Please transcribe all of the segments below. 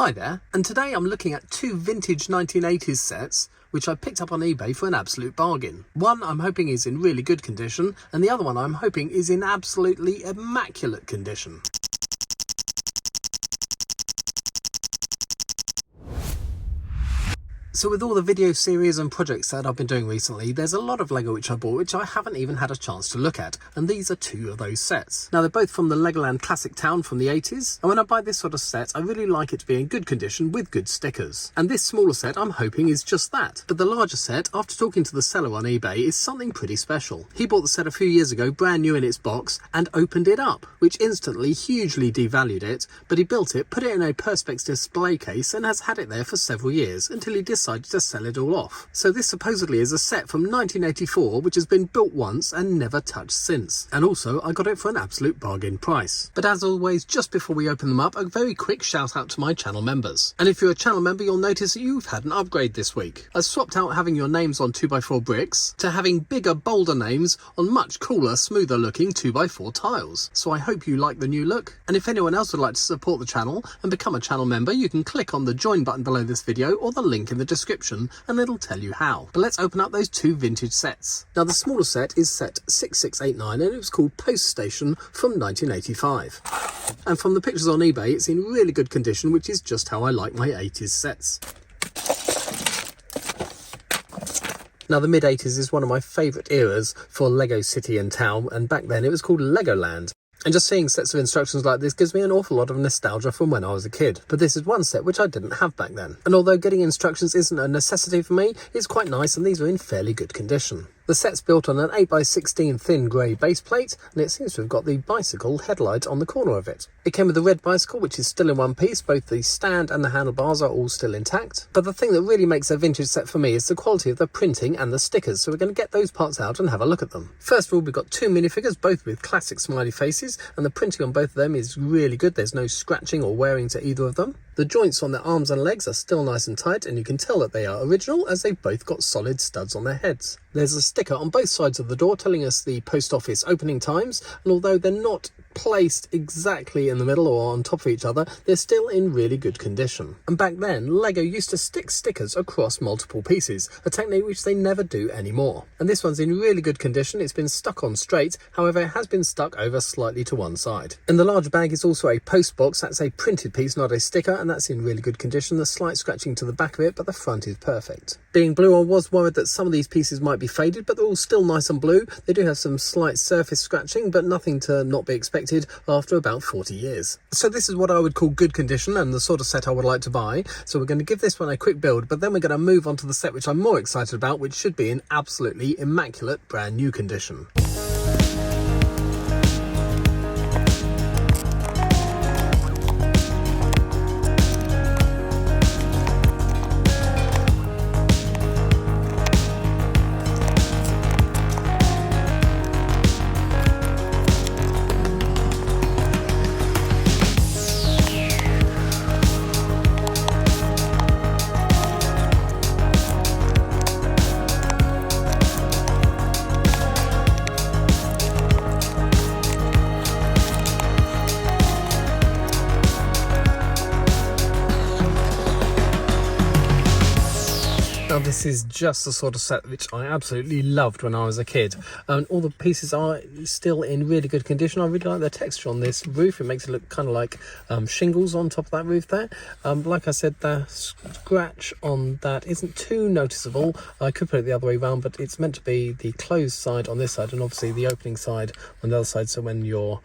Hi there, and today I'm looking at two vintage 1980s sets which I picked up on eBay for an absolute bargain. One I'm hoping is in really good condition, and the other one I'm hoping is in absolutely immaculate condition. So with all the video series and projects that I've been doing recently, there's a lot of Lego which I bought which I haven't even had a chance to look at, and these are two of those sets. Now they're both from the Legoland Classic Town from the 80s, and when I buy this sort of set I really like it to be in good condition with good stickers. And this smaller set I'm hoping is just that. But the larger set, after talking to the seller on eBay, is something pretty special. He bought the set a few years ago brand new in its box and opened it up, which instantly hugely devalued it, but he built it, put it in a Perspex display case and has had it there for several years until he decided to sell it all off. So this supposedly is a set from 1984 which has been built once and never touched since. And also I got it for an absolute bargain price. But as always, just before we open them up, a very quick shout out to my channel members. And if you're a channel member, you'll notice that you've had an upgrade this week. I swapped out having your names on 2x4 bricks to having bigger, bolder names on much cooler, smoother looking 2x4 tiles. So I hope you like the new look. And if anyone else would like to support the channel and become a channel member, you can click on the join button below this video or the link in the description and it'll tell you how. But let's open up those two vintage sets. Now the smaller set is set 6689 and it was called Post Station from 1985. And from the pictures on eBay it's in really good condition, which is just how I like my 80s sets. Now the mid-80s is one of my favourite eras for Lego City and Town, and back then it was called Legoland. And just seeing sets of instructions like this gives me an awful lot of nostalgia from when I was a kid. But this is one set which I didn't have back then. And although getting instructions isn't a necessity for me, it's quite nice and these are in fairly good condition. The set's built on an 8x16 thin grey base plate, and it seems to have got the bicycle headlight on the corner of it. It came with a red bicycle which is still in one piece, both the stand and the handlebars are all still intact. But the thing that really makes a vintage set for me is the quality of the printing and the stickers, so we're going to get those parts out and have a look at them. First of all, we've got two minifigures, both with classic smiley faces, and the printing on both of them is really good. There's no scratching or wearing to either of them. The joints on their arms and legs are still nice and tight, and you can tell that they are original as they've both got solid studs on their heads. There's a sticker on both sides of the door telling us the post office opening times, and although they're not placed exactly in the middle or on top of each other, they're still in really good condition. And back then, Lego used to stick stickers across multiple pieces, a technique which they never do anymore. And this one's in really good condition. It's been stuck on straight, however it has been stuck over slightly to one side. In the larger bag is also a post box. That's a printed piece, not a sticker, and that's in really good condition. There's slight scratching to the back of it, but the front is perfect. Being blue, I was worried that some of these pieces might be faded, but they're all still nice and blue. They do have some slight surface scratching, but nothing to not be expected after about 40 years. So this is what I would call good condition and the sort of set I would like to buy. So we're going to give this one a quick build, but then we're going to move on to the set which I'm more excited about, which should be in absolutely immaculate brand new condition. Now this is just the sort of set which I absolutely loved when I was a kid, and all the pieces are still in really good condition. I really like the texture on this roof. It makes it look kind of like shingles on top of that roof there. Like I said, the scratch on that isn't too noticeable. I could put it the other way around, but it's meant to be the closed side on this side and obviously the opening side on the other side, so when your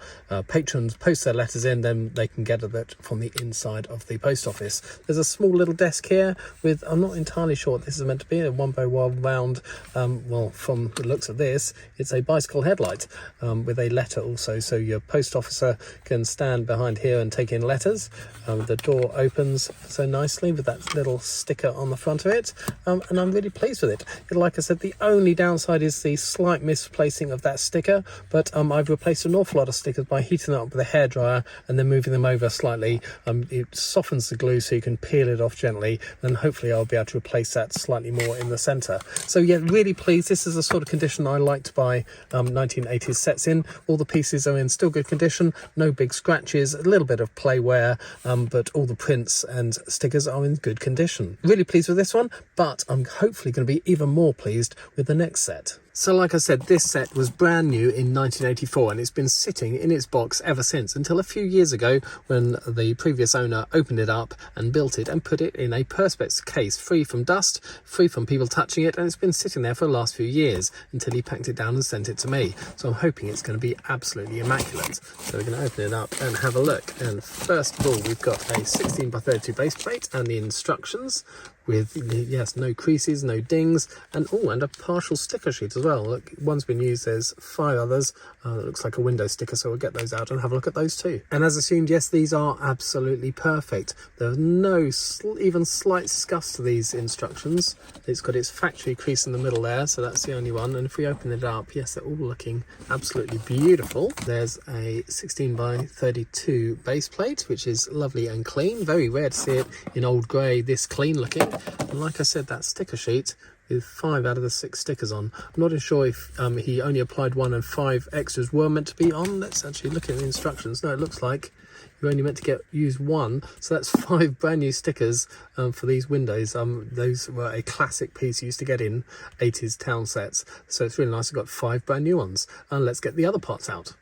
patrons post their letters in, then they can get it from the inside of the post office. There's a small little desk here with, I'm not entirely sure what this is meant to be, a 1x1 round, well, from the looks of this, it's a bicycle headlight with a letter also, so your post officer can stand behind here and take in letters. The door opens so nicely with that little sticker on the front of it, and I'm really pleased with it. Like I said, the only downside is the slight misplacing of that sticker, but I've replaced an awful lot of stickers by heating them up with a hairdryer and then moving them over slightly. It softens the glue so you can peel it off gently, and hopefully I'll be able to replace that slight slightly more in the centre. So yeah, really pleased. This is the sort of condition I like to buy 1980s sets in. All the pieces are in still good condition, no big scratches, a little bit of play wear, but all the prints and stickers are in good condition. Really pleased with this one, but I'm hopefully going to be even more pleased with the next set. So like I said, this set was brand new in 1984 and it's been sitting in its box ever since, until a few years ago when the previous owner opened it up and built it and put it in a perspex case, free from dust, free from people touching it, and it's been sitting there for the last few years until he packed it down and sent it to me. So I'm hoping it's going to be absolutely immaculate. So we're going to open it up and have a look. And first of all, we've got a 16x32 base plate and the instructions with, yes, no creases, no dings, and a partial sticker sheet as well. Look, one's been used, there's 5 others. It looks like a window sticker, so we'll get those out and have a look at those too. And as assumed, yes, these are absolutely perfect. There's no even slight scuffs to these instructions. It's got its factory crease in the middle there, so that's the only one. And if we open it up, yes, they're all looking absolutely beautiful. There's a 16x32 base plate, which is lovely and clean. Very rare to see it in old grey this clean looking. And like I said, that sticker sheet with 5 out of the 6 stickers on. I'm not sure if he only applied 1 and 5 extras were meant to be on. Let's actually look at the instructions. No, it looks like you're only meant to use 1, so that's 5 brand new stickers for these windows. Those were a classic piece you used to get in 80s town sets, so it's really nice. I've got 5 brand new ones. And let's get the other parts out.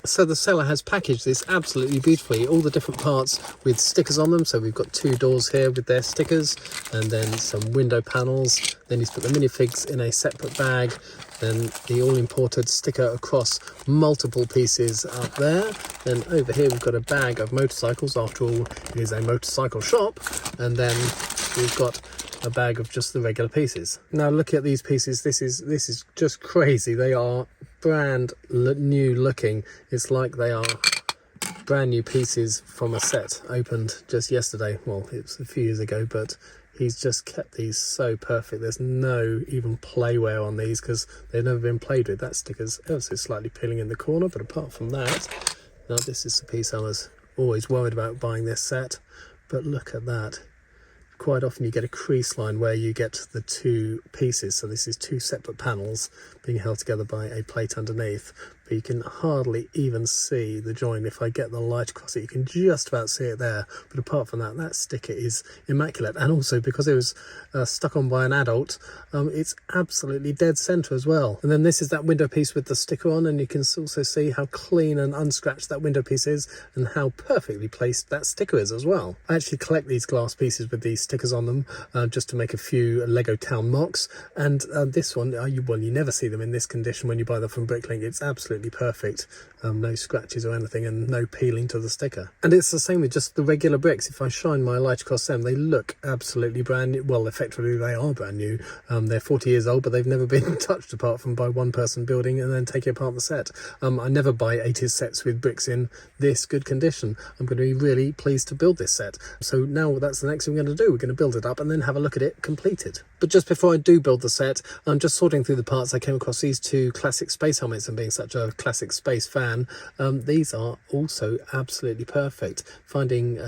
So the seller has packaged this absolutely beautifully, all the different parts with stickers on them. So we've got 2 doors here with their stickers, and then some window panels. Then he's put the minifigs in a separate bag, then the all-imported sticker across multiple pieces up there. Then over here we've got a bag of motorcycles. After all, it is a motorcycle shop. And then we've got a bag of just the regular pieces. Now look at these pieces. This is just crazy. They are brand new looking. It's like they are brand new pieces from a set opened just yesterday. Well, it was a few years ago, but he's just kept these so perfect. There's no even play wear on these because they've never been played with. That sticker's ever so slightly peeling in the corner, but apart from that, now this is the piece I was always worried about buying this set. But look at that. Quite often you get a crease line where you get the 2 pieces, so this is 2 separate panels being held together by a plate underneath, but you can hardly even see the join. If I get the light across it, you can just about see it there, but apart from that, that sticker is immaculate. And also because it was stuck on by an adult, it's absolutely dead center as well. And then this is that window piece with the sticker on, and you can also see how clean and unscratched that window piece is and how perfectly placed that sticker is as well. I actually collect these glass pieces with these stickers on them just to make a few Lego Town mocks, and this one, you never see them in this condition when you buy them from Bricklink. It's absolutely perfect. No scratches or anything, and no peeling to the sticker. And it's the same with just the regular bricks. If I shine my light across them, they look absolutely brand new. Well, effectively they are brand new. They're 40 years old, but they've never been touched apart from by one person building and then taking apart the set. I never buy 80s sets with bricks in this good condition. I'm going to be really pleased to build this set. So now that's the next thing we're going to do. We're going to build it up and then have a look at it completed. But just before I do build the set, I'm just sorting through the parts. I came across these 2 classic space helmets, and being such a classic space fan, these are also absolutely perfect. Finding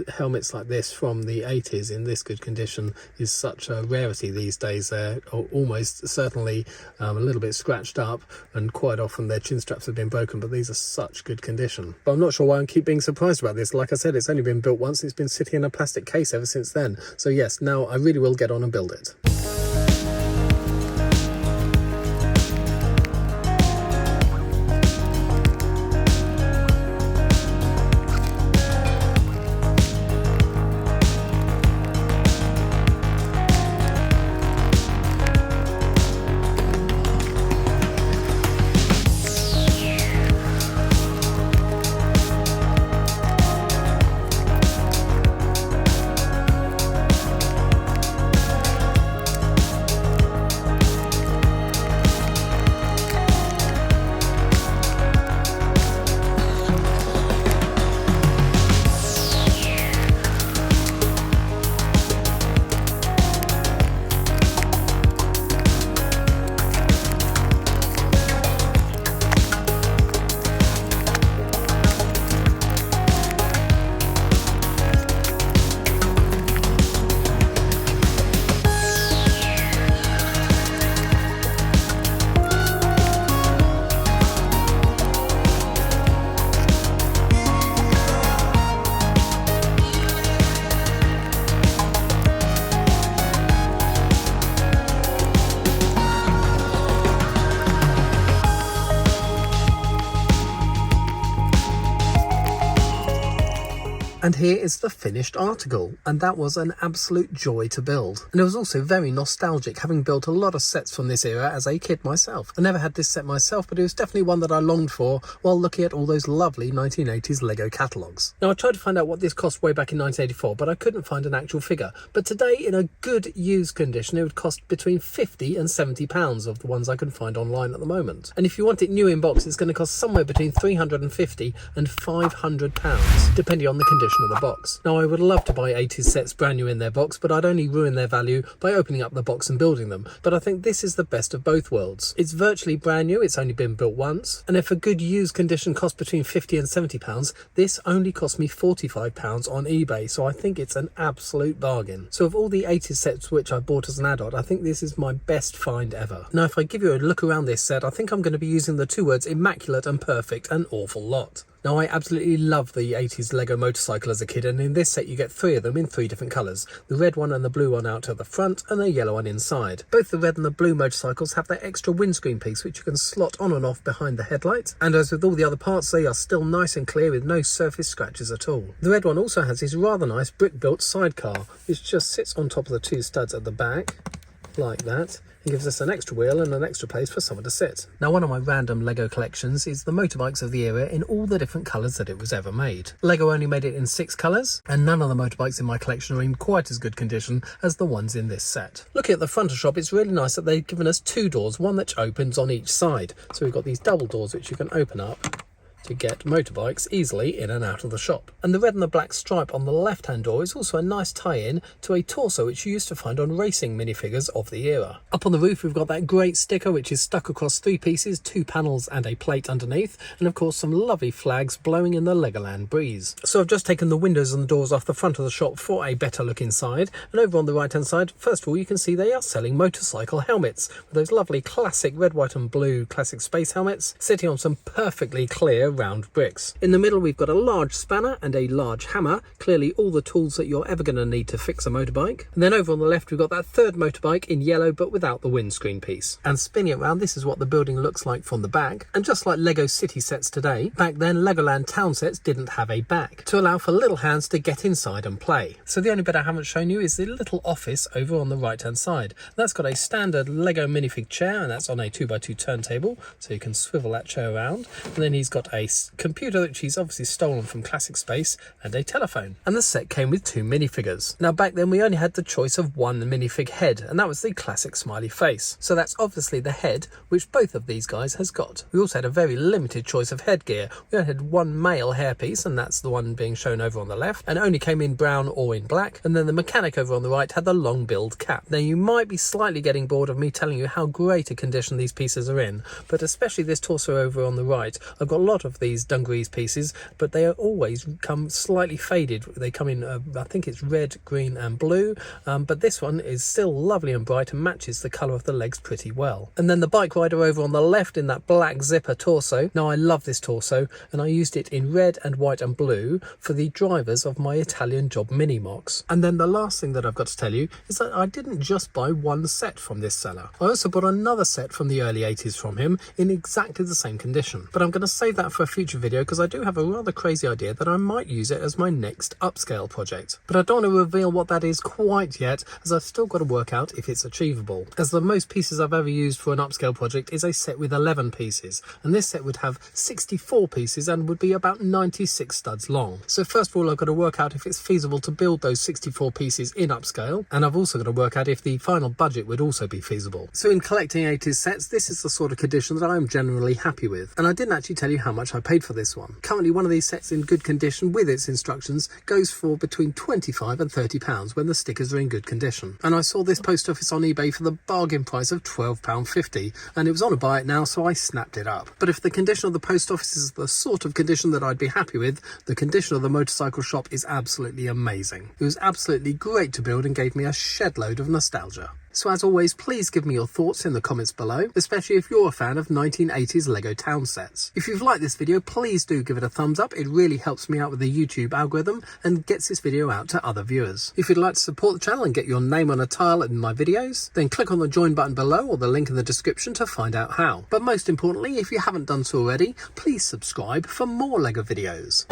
helmets like this from the 80s in this good condition is such a rarity these days. They're almost certainly a little bit scratched up, and quite often their chin straps have been broken, but these are such good condition. But I'm not sure why I keep being surprised about this. Like I said, it's only been built once. It's been sitting in a plastic case ever since then. So yes, now I really will get on and build it. And here is the finished article, and that was an absolute joy to build. And it was also very nostalgic, having built a lot of sets from this era as a kid myself. I never had this set myself, but it was definitely one that I longed for while looking at all those lovely 1980s Lego catalogues. Now, I tried to find out what this cost way back in 1984, but I couldn't find an actual figure. But today, in a good used condition, it would cost between £50 and £70 of the ones I can find online at the moment. And if you want it new in box, it's going to cost somewhere between £350 and £500, depending on the condition of the box. Now, I would love to buy 80s sets brand new in their box, but I'd only ruin their value by opening up the box and building them. But I think this is the best of both worlds. It's virtually brand new, it's only been built once, and if a good used condition costs between £50 and £70, this only cost me £45 on eBay, so I think it's an absolute bargain. So of all the 80s sets which I bought as an adult, I think this is my best find ever. Now, if I give you a look around this set, I think I'm going to be using the two words immaculate and perfect an awful lot. Now, I absolutely loved the 80s Lego motorcycle as a kid, and in this set you get 3 of them in 3 different colours. The red one and the blue one out at the front, and the yellow one inside. Both the red and the blue motorcycles have their extra windscreen piece which you can slot on and off behind the headlight, and as with all the other parts, they are still nice and clear with no surface scratches at all. The red one also has this rather nice brick-built sidecar, which just sits on top of the 2 studs at the back, like that. It gives us an extra wheel and an extra place for someone to sit. Now, one of my random Lego collections is the motorbikes of the era in all the different colours that it was ever made. Lego only made it in 6 colours, and none of the motorbikes in my collection are in quite as good condition as the ones in this set. Looking at the front of the shop, it's really nice that they've given us 2 doors, one that opens on each side. So we've got these double doors which you can open up to get motorbikes easily in and out of the shop. And the red and the black stripe on the left hand door is also a nice tie-in to a torso which you used to find on racing minifigures of the era. Up on the roof we've got that great sticker which is stuck across 3 pieces, 2 panels and a plate underneath, and of course some lovely flags blowing in the Legoland breeze. So I've just taken the windows and the doors off the front of the shop for a better look inside, and over on the right hand side, first of all, you can see they are selling motorcycle helmets with those lovely classic red, white and blue classic space helmets sitting on some perfectly clear round bricks. In the middle we've got a large spanner and a large hammer, clearly all the tools that you're ever going to need to fix a motorbike. And then over on the left we've got that third motorbike in yellow but without the windscreen piece. And spinning it around, this is what the building looks like from the back. And just like Lego city sets today, back then Legoland town sets didn't have a back to allow for little hands to get inside and play. So the only bit I haven't shown you is the little office over on the right hand side. That's got a standard Lego minifig chair, and that's on a 2x2 turntable, so you can swivel that chair around. And then he's got a computer which he's obviously stolen from Classic Space, and a telephone. And the set came with 2 minifigures. Now back then we only had the choice of 1 minifig head, and that was the classic smiley face. So that's obviously the head which both of these guys has got. We also had a very limited choice of headgear. We only had 1 male hairpiece, and that's the one being shown over on the left, and only came in brown or in black. And then the mechanic over on the right had the long billed cap. Now you might be slightly getting bored of me telling you how great a condition these pieces are in, but especially this torso over on the right. I've got a lot of these dungarees pieces, but they are always come slightly faded. They come in I think it's red, green and blue, but this one is still lovely and bright and matches the colour of the legs pretty well. And then the bike rider over on the left in that black zipper torso. Now I love this torso, and I used it in red and white and blue for the drivers of my Italian job mini mocks. And then the last thing that I've got to tell you is that I didn't just buy 1 set from this seller. I also bought another set from the early 80s from him in exactly the same condition, but I'm going to save that for a future video because I do have a rather crazy idea that I might use it as my next upscale project. But I don't want to reveal what that is quite yet, as I've still got to work out if it's achievable, as the most pieces I've ever used for an upscale project is a set with 11 pieces, and this set would have 64 pieces and would be about 96 studs long. So first of all, I've got to work out if it's feasible to build those 64 pieces in upscale, and I've also got to work out if the final budget would also be feasible. So in collecting 80s sets, this is the sort of condition that I'm generally happy with, and I didn't actually tell you how much I paid for this one. Currently one of these sets in good condition with its instructions goes for between £25 and £30 when the stickers are in good condition. And I saw this post office on eBay for the bargain price of £12.50, and it was on a buy it now, so I snapped it up. But if the condition of the post office is the sort of condition that I'd be happy with, the condition of the motorcycle shop is absolutely amazing. It was absolutely great to build and gave me a shed load of nostalgia. So as always, please give me your thoughts in the comments below, especially if you're a fan of 1980s Lego town sets. If you've liked this video, please do give it a thumbs up. It really helps me out with the YouTube algorithm and gets this video out to other viewers. If you'd like to support the channel and get your name on a tile in my videos, then click on the join button below or the link in the description to find out how. But most importantly, if you haven't done so already, please subscribe for more Lego videos.